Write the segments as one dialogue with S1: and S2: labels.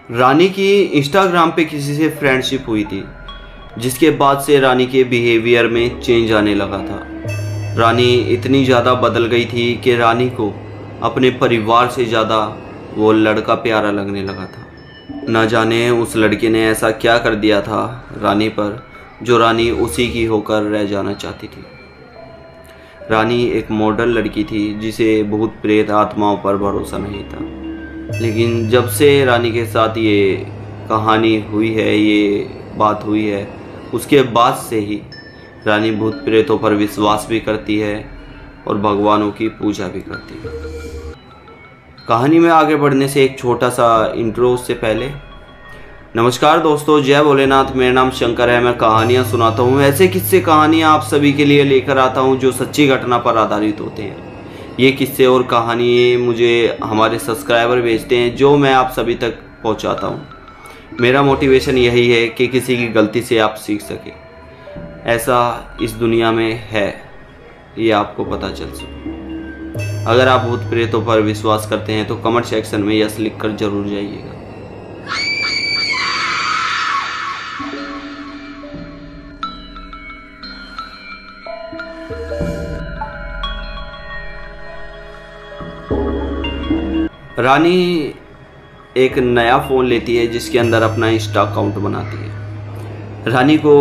S1: रानी की इंस्टाग्राम पे किसी से फ्रेंडशिप हुई थी, जिसके बाद से रानी के बिहेवियर में चेंज आने लगा था। रानी इतनी ज़्यादा बदल गई थी कि रानी को अपने परिवार से ज़्यादा वो लड़का प्यारा लगने लगा था। न जाने उस लड़के ने ऐसा क्या कर दिया था रानी पर, जो रानी उसी की होकर रह जाना चाहती थी। रानी एक मॉडर्न लड़की थी जिसे भूत प्रेत आत्माओं पर भरोसा नहीं था, लेकिन जब से रानी के साथ ये कहानी हुई है, ये बात हुई है, उसके बाद से ही रानी भूत प्रेतों पर विश्वास भी करती है और भगवानों की पूजा भी करती है। कहानी में आगे बढ़ने से एक छोटा सा इंट्रो से पहले, नमस्कार दोस्तों, जय भोलेनाथ। मेरा नाम शंकर है। मैं कहानियाँ सुनाता हूँ, ऐसे किस्से कहानियाँ आप सभी के लिए लेकर आता हूँ जो सच्ची घटना पर आधारित होते हैं। ये किस्से और कहानी मुझे हमारे सब्सक्राइबर भेजते हैं, जो मैं आप सभी तक पहुँचाता हूँ। मेरा मोटिवेशन यही है कि किसी की गलती से आप सीख सके। ऐसा इस दुनिया में है, ये आपको पता चल सके। अगर आप भूत प्रेतों पर विश्वास करते हैं तो कमेंट सेक्शन में यस लिखकर जरूर जाइएगा। रानी एक नया फ़ोन लेती है जिसके अंदर अपना इंस्टा अकाउंट बनाती है। रानी को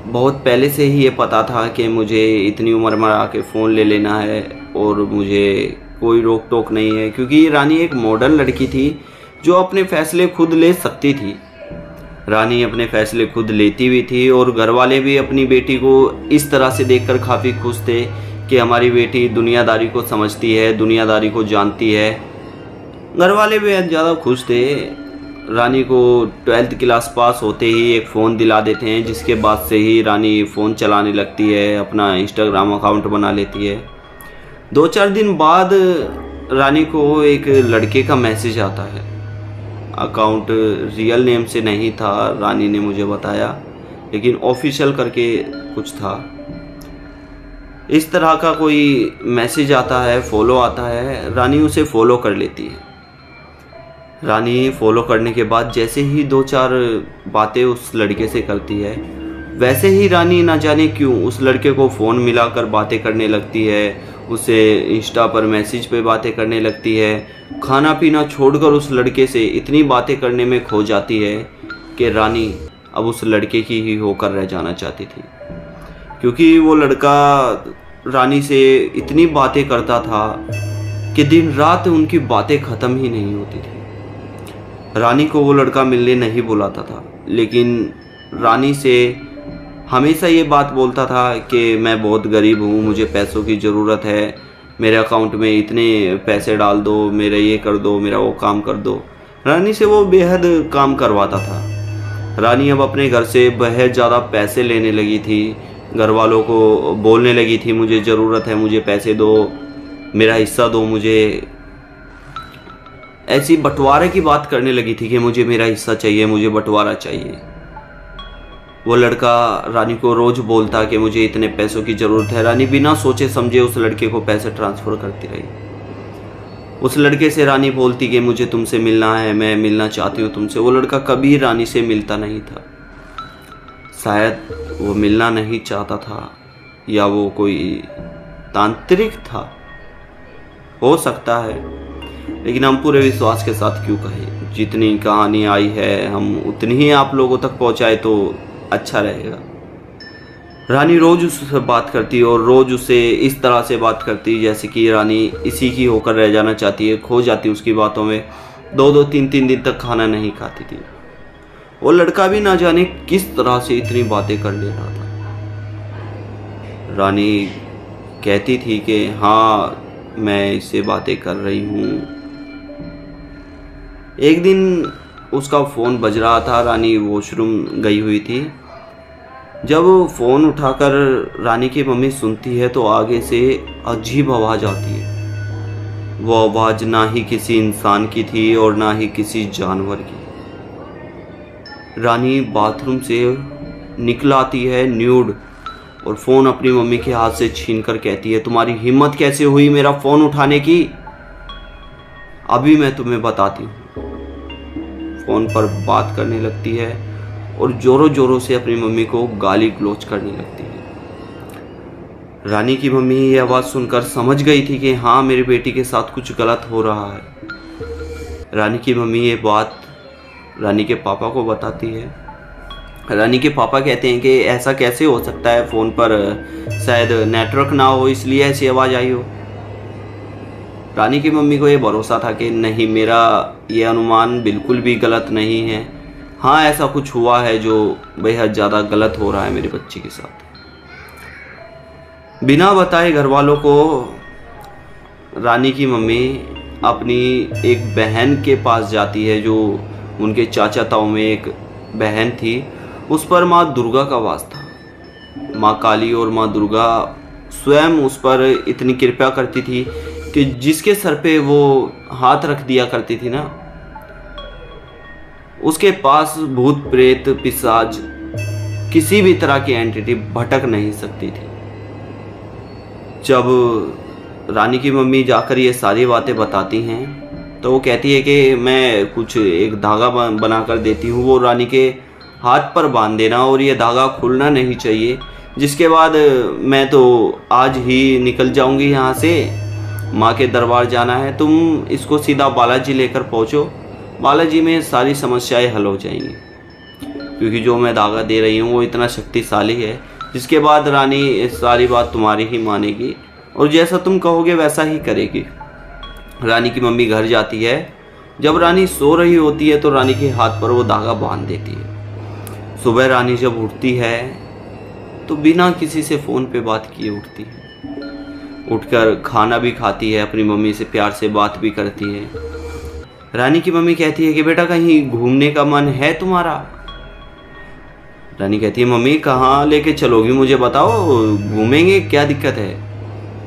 S1: बहुत पहले से ही ये पता था कि मुझे इतनी उम्र में आके फ़ोन ले लेना है और मुझे कोई रोक टोक नहीं है, क्योंकि रानी एक मॉडर्न लड़की थी जो अपने फ़ैसले खुद ले सकती थी। रानी अपने फ़ैसले खुद लेती भी थी और घर वाले भी अपनी बेटी को इस तरह से देखकर काफ़ी खुश थे कि हमारी बेटी दुनियादारी को समझती है, दुनियादारी को जानती है। घर वाले भी ज़्यादा खुश थे। रानी को 12th क्लास पास होते ही एक फ़ोन दिला देते हैं, जिसके बाद से ही रानी फ़ोन चलाने लगती है, अपना इंस्टाग्राम अकाउंट बना लेती है। 2-4 दिन बाद रानी को एक लड़के का मैसेज आता है। अकाउंट रियल नेम से नहीं था, रानी ने मुझे बताया, लेकिन ऑफिशियल करके कुछ था। इस तरह का कोई मैसेज आता है, फॉलो आता है। रानी उसे फॉलो कर लेती है। रानी फॉलो करने के बाद जैसे ही 2-4 बातें उस लड़के से करती है, वैसे ही रानी ना जाने क्यों उस लड़के को फ़ोन मिलाकर बातें करने लगती है, उसे इंस्टा पर मैसेज पे बातें करने लगती है। खाना पीना छोड़कर उस लड़के से इतनी बातें करने में खो जाती है कि रानी अब उस लड़के की ही होकर रह जाना चाहती थी, क्योंकि वो लड़का रानी से इतनी बातें करता था कि दिन रात उनकी बातें ख़त्म ही नहीं होती थी। रानी को वो लड़का मिलने नहीं बुलाता था, लेकिन रानी से हमेशा ये बात बोलता था कि मैं बहुत गरीब हूँ, मुझे पैसों की ज़रूरत है, मेरे अकाउंट में इतने पैसे डाल दो, मेरा ये कर दो, मेरा वो काम कर दो। रानी से वो बेहद काम करवाता था। रानी अब अपने घर से बहुत ज़्यादा पैसे लेने लगी थी। घर वालों को बोलने लगी थी, मुझे ज़रूरत है, मुझे पैसे दो, मेरा हिस्सा दो मुझे। ऐसी बंटवारे की बात करने लगी थी कि मुझे मेरा हिस्सा चाहिए, मुझे बंटवारा चाहिए। वो लड़का रानी को रोज बोलता कि मुझे इतने पैसों की ज़रूरत है। रानी बिना सोचे समझे उस लड़के को पैसे ट्रांसफ़र करती रही। उस लड़के से रानी बोलती कि मुझे तुमसे मिलना है, मैं मिलना चाहती हूँ तुमसे। वो लड़का कभी रानी से मिलता नहीं था। शायद वो मिलना नहीं चाहता था, या वो कोई तांत्रिक था, हो सकता है, लेकिन हम पूरे विश्वास के साथ क्यों कहें। जितनी कहानी आई है हम उतनी ही आप लोगों तक पहुंचाए तो अच्छा रहेगा। रानी रोज़ उससे बात करती और रोज़ उससे इस तरह से बात करती जैसे कि रानी इसी की होकर रह जाना चाहती है, खो जाती उसकी बातों में। 2-2, 3-3 दिन तक खाना नहीं खाती थी। वो लड़का भी ना जाने किस तरह से इतनी बातें कर ले रहा था। रानी कहती थी कि हाँ मैं इससे बातें कर रही हूँ। एक दिन उसका फ़ोन बज रहा था। रानी वॉशरूम गई हुई थी। जब फ़ोन उठाकर रानी की मम्मी सुनती है तो आगे से अजीब आवाज़ आती है। वो आवाज़ ना ही किसी इंसान की थी और ना ही किसी जानवर की। रानी बाथरूम से निकल आती है न्यूड, और फ़ोन अपनी मम्मी के हाथ से छीनकर कहती है, तुम्हारी हिम्मत कैसे हुई मेरा फ़ोन उठाने की? अभी मैं तुम्हें बताती हूँ। फ़ोन पर बात करने लगती है और ज़ोरों ज़ोरों से अपनी मम्मी को गाली गलौज करने लगती है। रानी की मम्मी ये आवाज़ सुनकर समझ गई थी कि हाँ, मेरी बेटी के साथ कुछ गलत हो रहा है। रानी की मम्मी ये बात रानी के पापा को बताती है। रानी के पापा कहते हैं कि ऐसा कैसे हो सकता है, फ़ोन पर शायद नेटवर्क ना हो इसलिए ऐसी आवाज़ आई हो। रानी की मम्मी को ये भरोसा था कि नहीं, मेरा ये अनुमान बिल्कुल भी गलत नहीं है। हाँ, ऐसा कुछ हुआ है जो बेहद ज़्यादा गलत हो रहा है मेरे बच्चे के साथ। बिना बताए घर वालों को रानी की मम्मी अपनी एक बहन के पास जाती है, जो उनके चाचा ताऊ में एक बहन थी। उस पर माँ दुर्गा का वास था। माँ काली और माँ दुर्गा स्वयं उस पर इतनी कृपा करती थी कि जिसके सर पे वो हाथ रख दिया करती थी ना, उसके पास भूत प्रेत पिशाच किसी भी तरह की एंटिटी भटक नहीं सकती थी। जब रानी की मम्मी जाकर ये सारी बातें बताती हैं तो वो कहती है कि मैं कुछ एक धागा बना कर देती हूँ, वो रानी के हाथ पर बांध देना और ये धागा खुलना नहीं चाहिए, जिसके बाद मैं तो आज ही निकल जाऊंगी यहाँ से। माँ के दरबार जाना है, तुम इसको सीधा बालाजी लेकर पहुँचो, बालाजी में सारी समस्याएं हल हो जाएंगी, क्योंकि जो मैं धागा दे रही हूँ वो इतना शक्तिशाली है, जिसके बाद रानी सारी बात तुम्हारी ही मानेगी और जैसा तुम कहोगे वैसा ही करेगी। रानी की मम्मी घर जाती है। जब रानी सो रही होती है तो रानी के हाथ पर वो धागा बांध देती है। सुबह रानी जब उठती है तो बिना किसी से फ़ोन पे बात किए उठती है। उठकर खाना भी खाती है, अपनी मम्मी से प्यार से बात भी करती है। रानी की मम्मी कहती है कि बेटा कहीं घूमने का मन है तुम्हारा? रानी कहती है मम्मी कहाँ लेके चलोगी, मुझे बताओ, घूमेंगे, क्या दिक्कत है?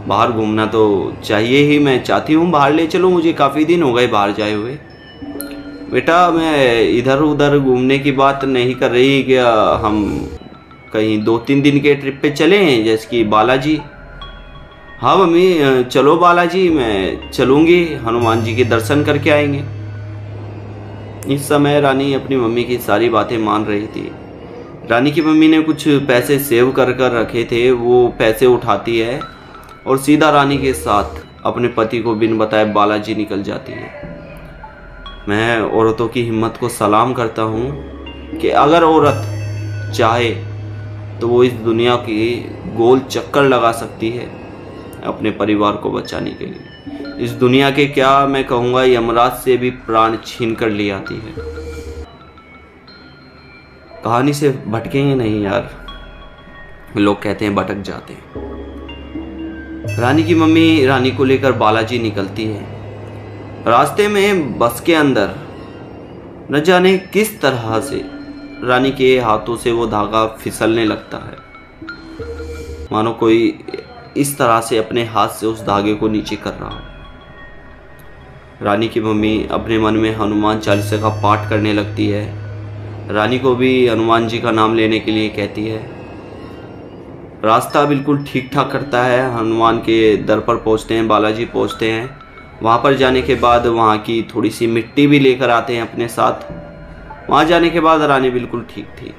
S1: बाहर घूमना तो चाहिए ही, मैं चाहती हूँ बाहर ले चलो मुझे, काफ़ी दिन हो गए बाहर जाए हुए। बेटा मैं इधर उधर घूमने की बात नहीं कर रही, क्या हम कहीं 2-3 दिन के ट्रिप पे चलें, जैसे कि बालाजी? हाँ मम्मी चलो बालाजी, मैं चलूँगी, हनुमान जी के दर्शन करके आएंगे। इस समय रानी अपनी मम्मी की सारी बातें मान रही थी। रानी की मम्मी ने कुछ पैसे सेव कर रखे थे, वो पैसे उठाती है और सीधा रानी के साथ अपने पति को बिन बताए बालाजी निकल जाती है। मैं औरतों की हिम्मत को सलाम करता हूँ कि अगर औरत चाहे तो वो इस दुनिया की गोल चक्कर लगा सकती है अपने परिवार को बचाने के लिए। इस दुनिया के क्या मैं कहूँगा, यमराज से भी प्राण छीन कर ले आती है। कहानी से भटकेंगे नहीं यार, लोग कहते हैं भटक जाते हैं। रानी की मम्मी रानी को लेकर बालाजी निकलती है। रास्ते में बस के अंदर न जाने किस तरह से रानी के हाथों से वो धागा फिसलने लगता है, मानो कोई इस तरह से अपने हाथ से उस धागे को नीचे कर रहा हो। रानी की मम्मी अपने मन में हनुमान चालीसा का पाठ करने लगती है। रानी को भी हनुमान जी का नाम लेने के लिए कहती है। रास्ता बिल्कुल ठीक ठाक करता है, हनुमान के दर पर पहुंचते हैं, बालाजी पहुंचते हैं। वहां पर जाने के बाद वहां की थोड़ी सी मिट्टी भी लेकर आते हैं अपने साथ। वहां जाने के बाद रानी बिल्कुल ठीक थी।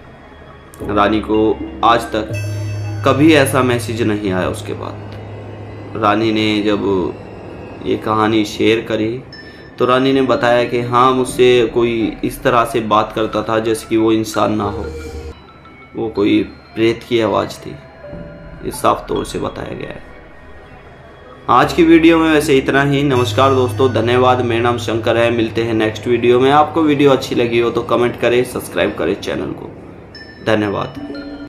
S1: रानी को आज तक कभी ऐसा मैसेज नहीं आया। उसके बाद रानी ने जब ये कहानी शेयर करी तो रानी ने बताया कि हाँ, मुझसे कोई इस तरह से बात करता था जैसे कि वो इंसान ना हो, वो कोई प्रेत की आवाज़ थी। ये साफ तौर से बताया गया है। आज की वीडियो में वैसे इतना ही। नमस्कार दोस्तों, धन्यवाद। मेरा नाम शंकर है। मिलते हैं नेक्स्ट वीडियो में। आपको वीडियो अच्छी लगी हो तो कमेंट करें, सब्सक्राइब करें चैनल को। धन्यवाद।